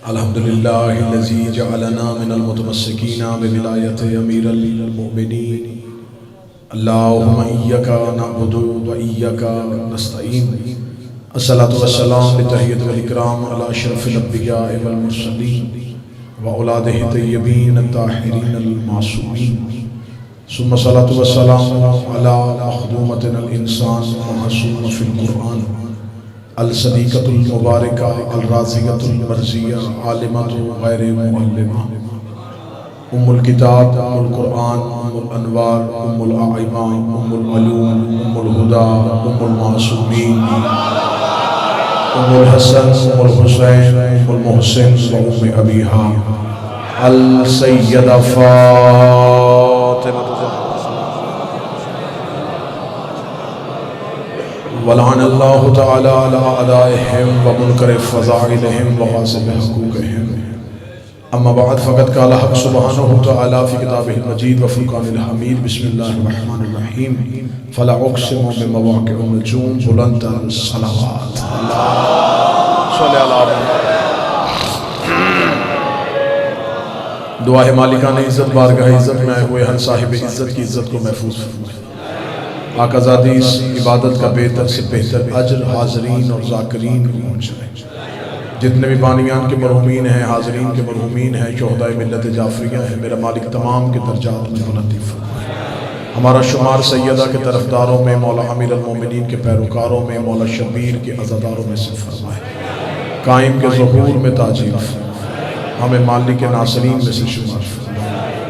अल्हम्दुलिल्लाहिल्लज़ी जअलना मिनल मुतमस्सिकीना बिविलायति अमीरिल मोमिनीन। अल्लाहुम्मा इय्याका नअबुदु व इय्याका नस्तईन। अस्सलातु वस्सलाम बितहिय्यति वल इकराम अला अशरफिल अंबिया वल मुरसलीन व औलादिहि तय्यबीन अत्ताहिरीन अल मासूमीन। सुम्मा सलातु वस्सलाम अला मखदूमतिल इंसान व मसूम फिल कुरआन अल सदीक़तुल मुबारका अल राज़ियतुल मर्ज़िया आलिमतु गैर मुअल्लिमा उम्मुल किताब उम्मुल कुरआन उम्मुल अनवार उम्मुल आइमा उम्मुल उलूम उम्मुल हुदा उम्मुल मासूमीन उम्मुल हसन उम्मुल हुसैन उम्मुल मुहसिन व उम्मे अबीहा अल सय्यदा फातिमा वलानल्लाहु तआला अला अदाइहिम व मुनकर फ़ज़ाइलिहिम व ग़ासिब हुकूक़िहिम। अम्मा बाद फ़क़द क़ाल हक़ सुब्हानहु तआला फ़ी किताबिहिल मजीद व फ़ुरक़ानिल हमीद। बिस्मिल्लाहिर रहमानिर रहीम। फ़ला उक़्सिमु बिमवाक़िअन नजूम बुलंदतन सलावात। दुआ है मालिकाने इज़्ज़त बारगाह इज़्ज़त में आए हुए हर साहिब इज़्ज़त की इज़्ज़त को महफूज फरमाए। आकाज़ादी इस इबादत का बेहतर से बेहतर अजर हाज़रीन और ज़ाकिरीन को पहुँचाए। जितने भी बानियान के मरहूमीन हैं, हाज़रीन के मरहूमीन हैं, शोहदाए मिल्लत जाफ़रिया हैं, मेरा मालिक तमाम के दर्जात में बुलंदी फरमाए। हमारा शुमार सैयदा के तरफ़दारों में, मौला अमीरुल मोमिनीन के पैरोकारों में, मौला शबीर के अज़ादारों में से फरमाए। कायम के ज़ुहूर में ताजील फरमाए। हमें मालिक के नासरीन में से शुमार फरमाए।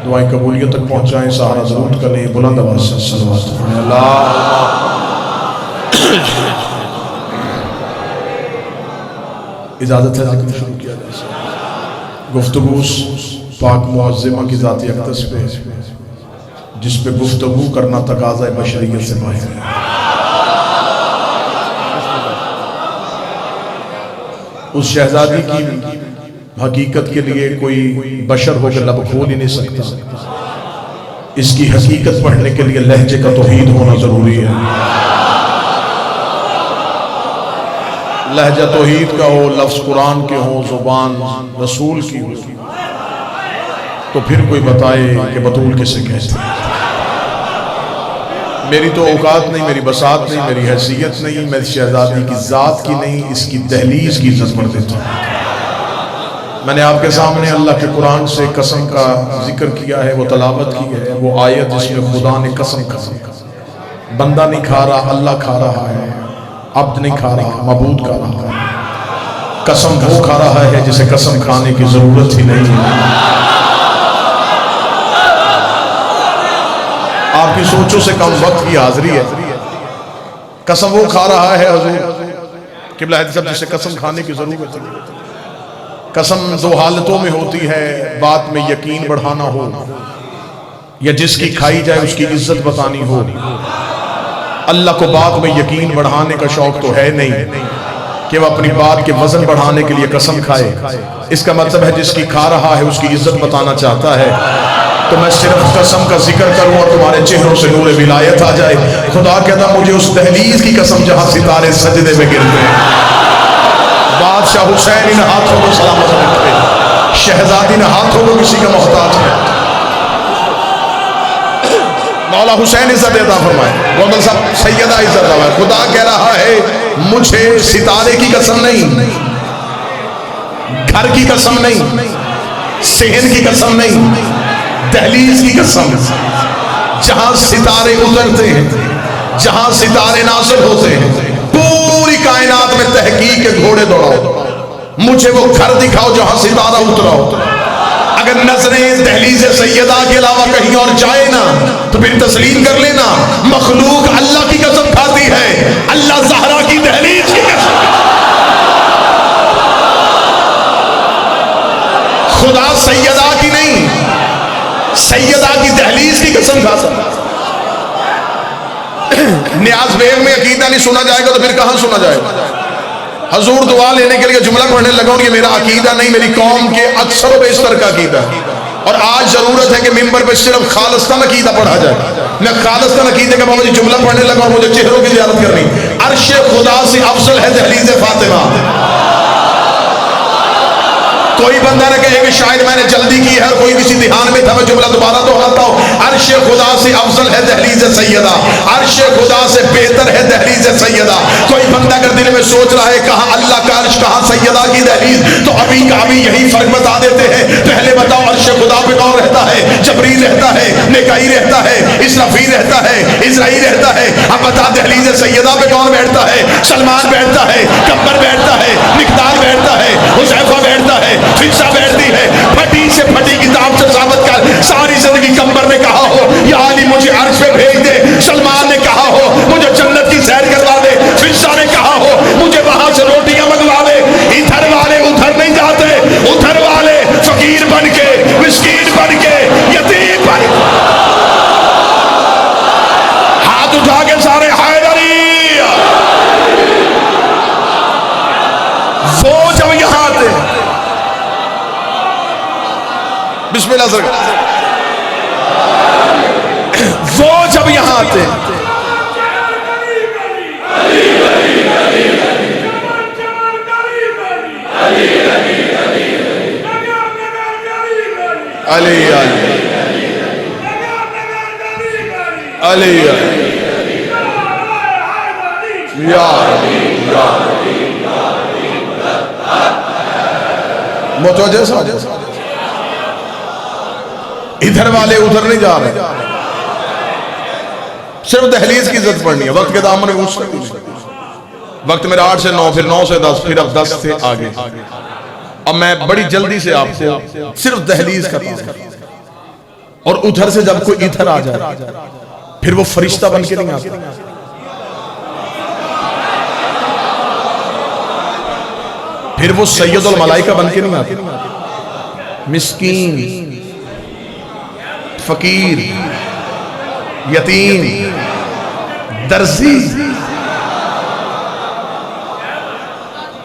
दुआएं कबूलियत तक पहुँचाएँ। सहारा ज़रूर करें। बुलंद आवाज़ से सलवात अल्लाह। इजाज़त है ज़िक्र शुरू किया जा सकता। गुफ्तगू पाक मुअज़्ज़िमा की ज़ाती अक़दस पे जिस पे गुफ्तगू करना तकाज़ा बशरियत से बाहर है। उस शहज़ादी की हकीकत के लिए कोई बशर होकर लब खोल ही नहीं सकता। इसकी हकीकत पढ़ने के लिए लहजे का तौहीद होना ज़रूरी है। लहजा तौहीद का हो, लफ्ज़ कुरान के हो, ज़ुबान रसूल की हो, तो फिर कोई बताए कि बतूल किसे कहते हैं। मेरी तो औकात नहीं, मेरी बसात नहीं, मेरी हैसियत नहीं, मेरी शहज़ादी की ज़ात की नहीं, इसकी दहलीज की इज़्ज़त कर देता हूँ। मैंने आपके सामने अल्लाह के कुरान से कसम का जिक्र किया है, वो तलावत की है, वो आयत जिसमें खुदा ने कसम खा, बंदा नहीं खा रहा, अल्लाह खा रहा है, अब्द नहीं खा रहा, मबूद खा रहा है। कसम वो खा रहा है जिसे कसम खाने की जरूरत ही नहीं है। आपकी सोचों से कम वक्त की हाजिरी है। कसम वो खा रहा है हुजूर क़िबला है सब जिसे कसम खाने की जरूरत है। कसम दो हालतों में होती है, बात में यकीन बढ़ाना हो या जिसकी खाई जाए उसकी इज्जत बतानी हो। अल्लाह को बात में यकीन बढ़ाने का शौक तो है नहीं कि वह अपनी बात के वजन बढ़ाने के लिए कसम खाए। इसका मतलब है जिसकी खा रहा है उसकी इज्जत बताना चाहता है। तो मैं सिर्फ कसम का जिक्र करूं और तुम्हारे चेहरों से नूर विलायत आ जाए। खुदा कहता मुझे उस दहलीज की कसम जहां सितारे सजदे में गिरते हैं। बादशाह हुसैन इन हाथों को सलामत रखे, शहजादी इन हाथों को किसी का मोहताज है। मौला हुसैन इज्जत अता फरमाए, गोदल साहब सैयदा इज्जत फरमाए। खुदा कह रहा है मुझे सितारे की कसम नहीं, घर की कसम नहीं, सेहन की कसम नहीं, दहलीज की कसम, जहां सितारे उतरते हैं, जहां सितारे नाज़िल होते हैं, पूरी कायनात में तहकीक के घोड़े दौड़ाओ, मुझे वो घर दिखाओ जहां सितारा उतराओ। अगर नजरें दहलीज सैयदा के अलावा कहीं और जाए ना तो फिर तस्लीम कर लेना मखलूक अल्लाह की कसम खाती है, अल्लाह ज़हरा की दहलीज की कसम, खुदा सैयदा की नहीं, सैयदा की दहलीज की कसम खाता। न्याज बेग में अकीदा नहीं सुना जाएगा तो फिर कहां सुना जाएगा। हजूर दुआ लेने के लिए जुमला पढ़ने लगा और ये मेरा अकीदा नहीं, मेरी कौम के अक्सर बेशतर का अकीदा। और आज जरूरत है कि मिंबर पे सिर्फ खालिस्तान अकीदा पढ़ा जाए। मैं खालिस्तान अकीदे के बाबा जी जुमला पढ़ने लगा और मुझे चेहरों की ज़ियारत करनी। अर्श खुदा से अफजल है दहलीज फातिमा। कोई बंदा न कहे कि शायद मैंने जल्दी की है, कोई किसी ध्यान में था। मैं जुमला दोबारा दोहराता हूँ, अर्श खुदा से अफजल है दहलीज सैयदा, अर्श खुदा से बेहतर है दहलीज सैयदा। कोई बंदा अगर दिल में सोच रहा है कहाँ अल्लाह का अर्श कहाँ सैयदा की दहलीज, तो अभी का अभी यही फर्क बता देते हैं। पहले बताओ अर्श खुदा पे कौन रहता है? जबरील रहता है, मिकाईल रहता है, इसराफील रहता है, इजराइल रहता है। अब बता दहलीज सैयदा पे कौन बैठता है? सलमान बैठता है, कब्बर बैठता है, मिकदार बैठता है, हुज़ैफा बैठता है, फिजा बैठती है। फटी से फटी किताब से साबित कर, सारी जिंदगी कब्बर ने कहा हो या अली मुझे अर्श पे भेज दे, सलमान ने कहा हो मुझे जन्नत की सैर करवा दे, फिजा ने कहा हो मुझे वहां से रोटियां मंगवा दे। इधर वाले उधर नहीं जाते, उधर वाले फकीर बन के, मिस्कीन बन के, यतीम बन के, हाथ उठा के सारे हैदरी। वो जब यहां आते, बिस्मिल्लाह सर, वो जब यहां आते अली अली मुतवज्जह, इधर वाले उधर नहीं जा रहे, सिर्फ दहलीज की इज्जत पड़नी है। वक्त के दामन में वक्त मेरा 8 से 9, फिर 9 से 10, फिर अब 10 से आगे। अब मैं बड़ी जल्दी से आपको सिर्फ दहलीज का काम, और उधर से जब कोई इधर आ जाए फिर वो फरिश्ता बन के नहीं आता, फिर वो सैयदुल मलाइका बन के नहीं आता। मिस्कीन, फकीर, यतीम, दर्जी,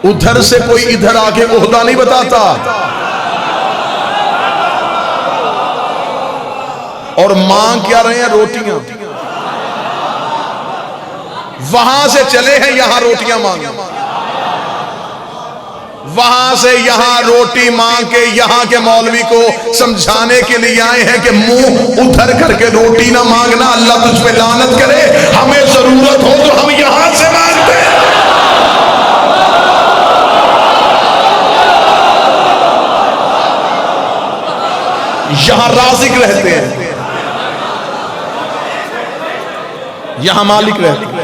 उधर से कोई इधर आके ओहदा नहीं बताता। और मांग क्या रहे हैं? रोटियां। वहां से चले हैं यहां रोटियां मांगे, वहां से यहां रोटी मांग के यहां के मौलवी को समझाने के लिए आए हैं कि मुंह उधर करके रोटी ना मांगना, अल्लाह तुझ पे लानत करे। हमें जरूरत हो तो हम यहां से मांगते हैं। यहां राज़िक रहते हैं, यहां मालिक रहते हैं,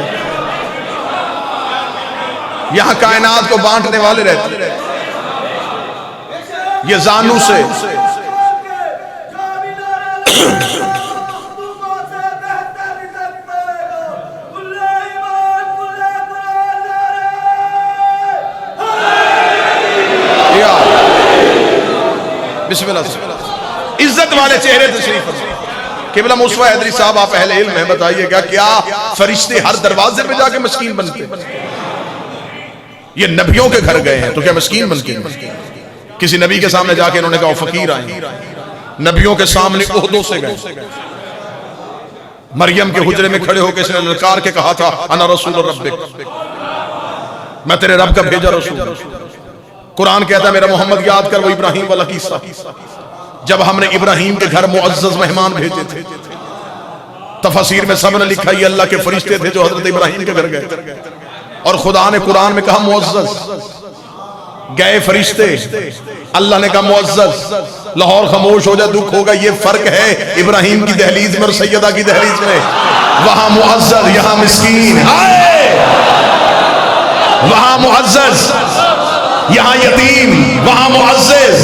यहां कायनात को बांटने वाले रहते हैं। ये जानू से बिस्मिल्लाह, इज्जत वाले चेहरे तशरीफ किबला मुस्तफा हैदरी साहब, आप अहले इल्म हैं, बताइएगा क्या फरिश्ते हर दरवाजे पे जाके मस्कीन बनते? ये नबियों के घर गए हैं तो क्या मस्कीन बनते? किसी नबी के सामने जाके इन्होंने कहा फकीर आए, नबियों के सामने ओहदों से गए। मरियम के हुजरे में खड़े होकर इसने ललकार के कहा था अना रसूल रब्बिक, मैं तेरे रब का भेजा रसूल। कुरान कहता है मेरा मोहम्मद याद कर वो इब्राहिम वाला किस्सा, जब हमने इब्राहिम के घर मुअज्जज मेहमान भेजे थे। तफसीर में सबने लिखा ये अल्लाह के फरिश्ते थे जो हजरत इब्राहिम के घर गए, और खुदा ने कुरान में कहा मुअज्जज गए फरिश्ते, अल्लाह ने कहा मुअज्जज लाहौर खामोश हो जा, दुख होगा। ये फर्क है इब्राहिम की दहलीज में और सैयदा की दहलीज में। वहां मुअज्जज, यहां मिस्कीन, वहां मुअज्जज, यहां यतीम, वहां मुअज्जज,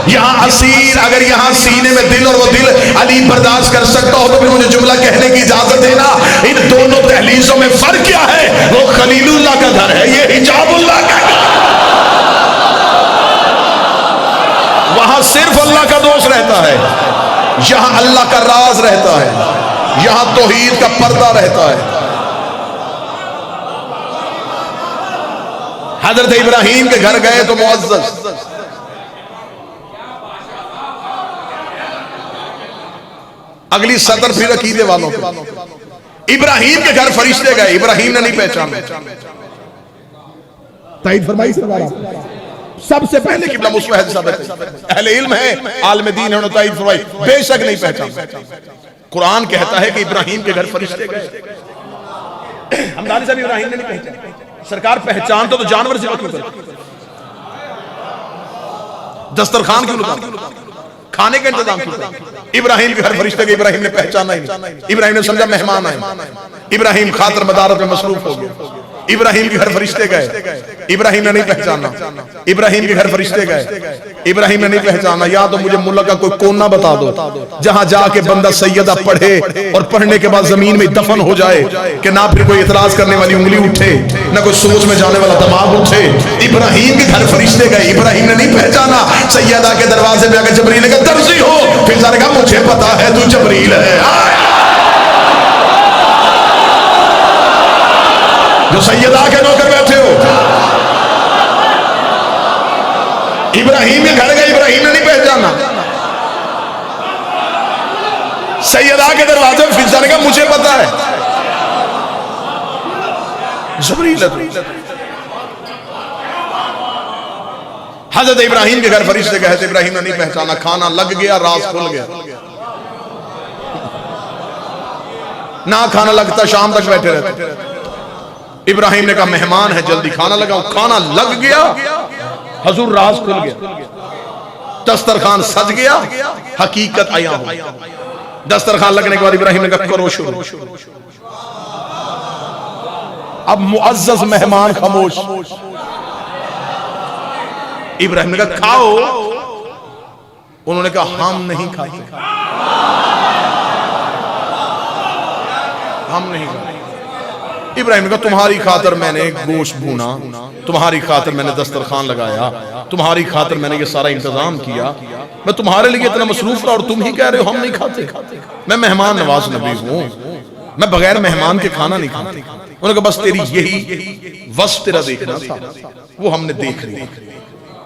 यहां असीर। अगर यहां सीने में दिल और वो दिल अली बर्दाश्त कर सकता हो तो फिर मुझे जुमला कहने की इजाजत देना। इन दोनों दहलीजों में फर्क क्या है? वो खलीलुल्लाह का घर है, ये हिजाबुल्लाह का घर। वहां सिर्फ अल्लाह का दोस्त रहता है, यहां अल्लाह का राज रहता है, यहां तौहीद का पर्दा रहता है। हजरत इब्राहिम के घर गए तो मुअज्जज, अगली सदर फिर अकीदे वालों को। इब्राहिम के घर फरिश्ते गए, इब्राहिम ने नहीं पहचाना। ताईद फरमाई सरकार, सबसे पहले किबला मुस्वा है साबित है। अहले इल्म है, आलिम दीन है, ताईद फरमाई बेशक नहीं पहचान। कुरान कहता है कि इब्राहिम के घर फरिश्ते गए। हमदानी साहब इब्राहिम ने नहीं पहचाना। सरकार पहचान तो जानवर से क्यों करते? दस्तरखान क्यों लगाते? खाने का इंतजाम क्यों करते? इब्राहिम के घर फरिश्ते गए, इब्राहिम ने पहचाना ही नहीं। इब्राहिम ने समझा मेहमान आए। इब्राहिम खातर मदारत में मसरूफ हो गए। इब्राहिम के घर फरिश्ते गए, इब्राहिम ने नहीं पहचाना। इब्राहिम के घर फरिश्ते गए, इब्राहिम ने नहीं पहचाना। या तो मुझे मुल्क का कोई कोना बता दो जहां जाके बंदा सैयदा पढ़े और पढ़ने के बाद जमीन में दफन हो जाए कि ना फिर कोई इतराज करने वाली उंगली उठे, ना कोई सोच में जाने वाला दिमाग उठे। इब्राहिम के घर फरिश्ते गए, इब्राहिम ने नहीं पहचाना। सैयदा के दरवाजे में आकर जबरील ने कहा दर्जी हो, फिर सारे कहा मुझे पता है तू जबरील है, जो सैयदा के नौकर बैठे हो। इब्राहिम के घर गए, इब्राहिम ने नहीं पहचाना। सैयदा के दरवाजे में फिर जाने का मुझे पता है जबरील है। हजरत इब्राहिम के घर फरिश्ते गए, इब्राहिम ने नहीं पहचाना। खाना लग गया, राज खुल गया। ना खाना लगता, शाम तक बैठे रहते। इब्राहिम ने कहा मेहमान है, जल्दी खाना लगाओ। खाना लग गया, हजूर राज खुल गया, दस्तरखान सज गया, हकीकत आया हो। दस्तरखान लगने के बाद इब्राहिम ने कहा करो शुरू। अब मुअज्जज मेहमान खामोश। इब्राहिम ने कहा खाओ। उन्होंने कहा हम नहीं खाते, हम नहीं खाते। इब्राहिम ने कहा तुम्हारी खातर मैंने गोश्त भूना, तुम्हारी खातर मैंने दस्तरखान लगाया, तुम्हारी खातर मैंने ये सारा इंतजाम किया। मैं तुम्हारे लिए इतना मसरूफ था और तुम ही कह रहे हो हम नहीं खाते। मैं मेहमान नवाज नबी हूं, मैं बगैर मेहमान के खाना नहीं खाता। उन्होंने कहा बस तेरी यही वस्फ तेरा देखना था, वो हमने देख लिया।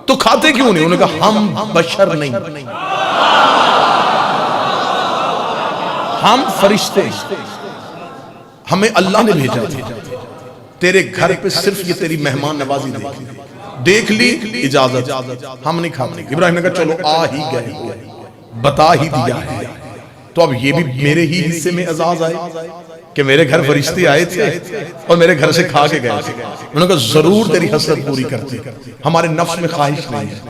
तो खाते क्यों नहीं? उन्होंने कहा हम बशर नहीं, हम फरिश्ते, हमें अल्लाह ने भेजा था। तेरे घर पे सिर्फ ये तेरी मेहमान नवाजी देख ली, इजाजत, हम नहीं खाते। इब्राहिम ने कहा चलो आ ही गए, बता ही दिया है, तो अब ये भी मेरे ही हिस्से में एजाज आए कि मेरे घर फरिश्ते आए थे और मेरे घर से खा के गए थे। उन्होंने कहा जरूर तेरी हसरत पूरी करते, हमारे नफ्स में ख्वाहिश नहीं है,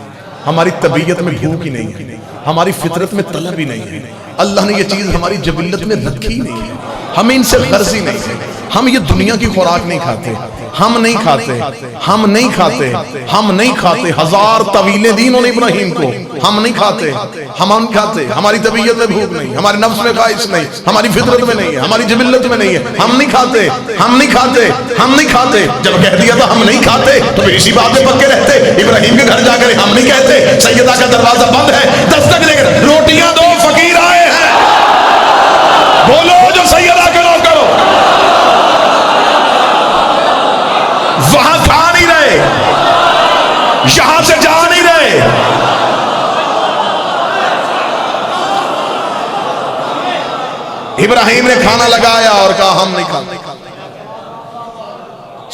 हमारी तबीयत में भूख ही नहीं है, हमारी फितरत में तलब ही नहीं है। अल्लाह ने ये चीज हमारी जबिल्लत में रखी नहीं है, हमें इनसे गर्ज ही नहीं है। हम ये दुनिया की खुराक नहीं खाते, हम नहीं खाते, हम नहीं खाते, हम नहीं खाते। हजार तवीलें दी उन्होंने इब्राहिम को, हम नहीं खाते, हम नहीं खाते। हमारी तबीयत में भूख नहीं, हमारे नफ्स में ख्वाहिश नहीं, हमारी फितरत में नहीं है, हमारी जबिल्लत में नहीं है। हम नहीं खाते, हम नहीं खाते, हम नहीं खाते। जब कह दिया था हम नहीं खाते तो फिर इसी बात में पक्के रहते। इब्राहिम के घर जाकर हम नहीं कहते सैयदा का दरवाजा बंद है, दस्तक देकर रोटियां दो, फकीर आए हैं, बोलो जो सैयदा के लो करो। वहां खा नहीं रहे, यहां से जा नहीं रहे। इब्राहिम ने खाना लगाया और कहा हम नहीं खाते।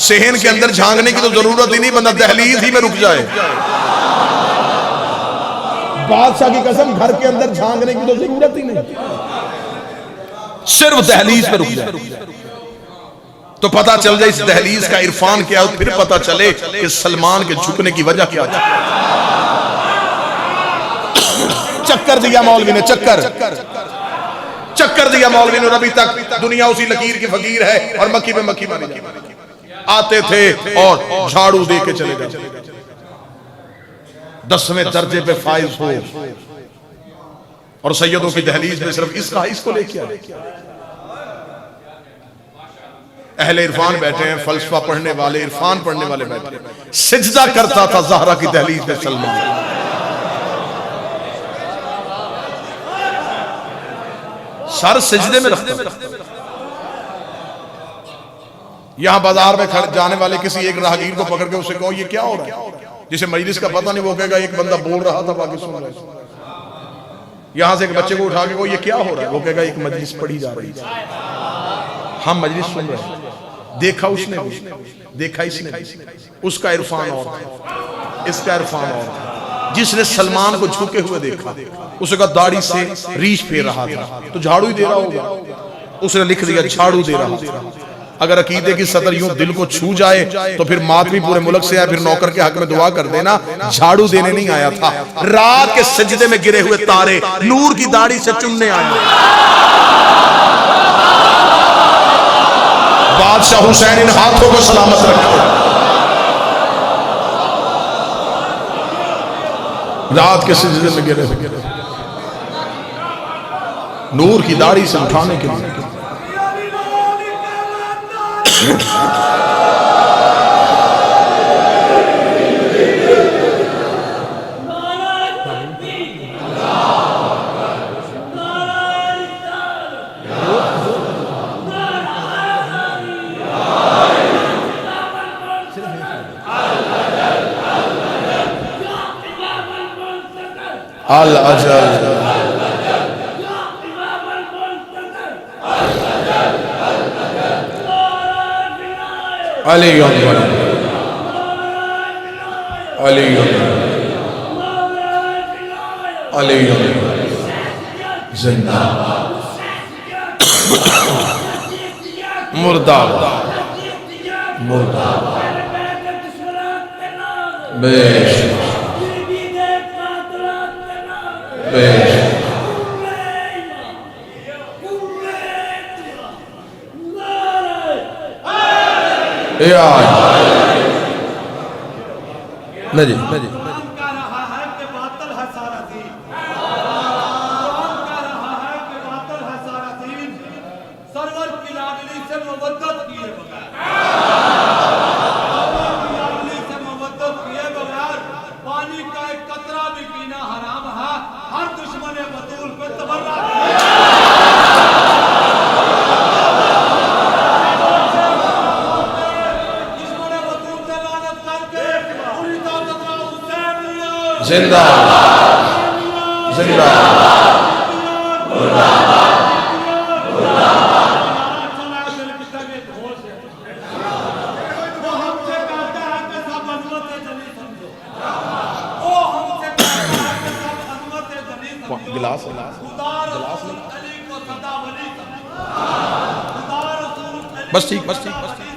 सेहन के अंदर झांकने की तो जरूरत ही नहीं, बंदा दहलीज ही में रुक जाए। बादशाह की कसम, घर के अंदर झांकने की तो जरूरत ही नहीं, सिर्फ दहलीज पे रुक जाए तो पता चल जाए इस दहलीज का इरफान क्या है। फिर पता चले कि सलमान के झुकने की वजह क्या है। चक्कर दिया मौलवी ने, चक्कर दिया मौलवी ने। अभी तक दुनिया उसी लकीर की फकीर है और मक्खी में मक्खी मारी आते थे और झाड़ू दे के चले गए। 10वें दर्जे पे फाइज हो और सैयदों की दहलीज में सिर्फ इसको लेके आए। अहले इरफान बैठे हैं, फलसफा पढ़ने वाले, इरफान पढ़ने वाले बैठे हैं। सिजदा करता था ज़हरा की दहलीज में सलमान। सर सिजदे में रखते। यहां बाजार में जाने वाले किसी एक राहगीर को पकड़ के उससे कहो ये क्या हो रहा है, जिसे मजलिस का पता नहीं, वो कहेगा एक बंदा बोल रहा था बाकी सुन रहा है। यहां से एक बच्चे को उठा के कहो ये क्या हो रहा है, वो कहेगा एक मजलिस पढ़ी जा रही है, हम मजलिस सुन रहे हैं। देखा उसने भी, देखा इसने भी, उसका इरफान और इसका इरफान और था। जिसने सलमान को झुके हुए देखा, उसका दाढ़ी से रीछ फेर रहा था तो झाड़ू ही दे रहा होगा, उसने लिख दिया झाड़ू दे रहा। अगर अकीदे की सदर यूं दिल को छू जाए तो फिर मातमी पूरे मुल्क से आया, फिर नौकर के हक में दुआ कर देना, झाड़ू देने नहीं आया था। रात के सजदे में गिरे हुए तारे नूर की दाढ़ी से चुनने आए। बादशाह हुसैन इन हाथों को सलामत रखे। रात के सजदे में गिरे नूर की दाढ़ी से उठाने के लिए। अल अजल अली अकबर अली अली जिंदाबाद मुर्दाबाद मुर्दाबाद बेश बेश नजी नजी जिंदाबाद जिंदाबाद मुर्दाबाद मुर्दाबाद। गिलास बस ठीक बस ठीक बस ठीक।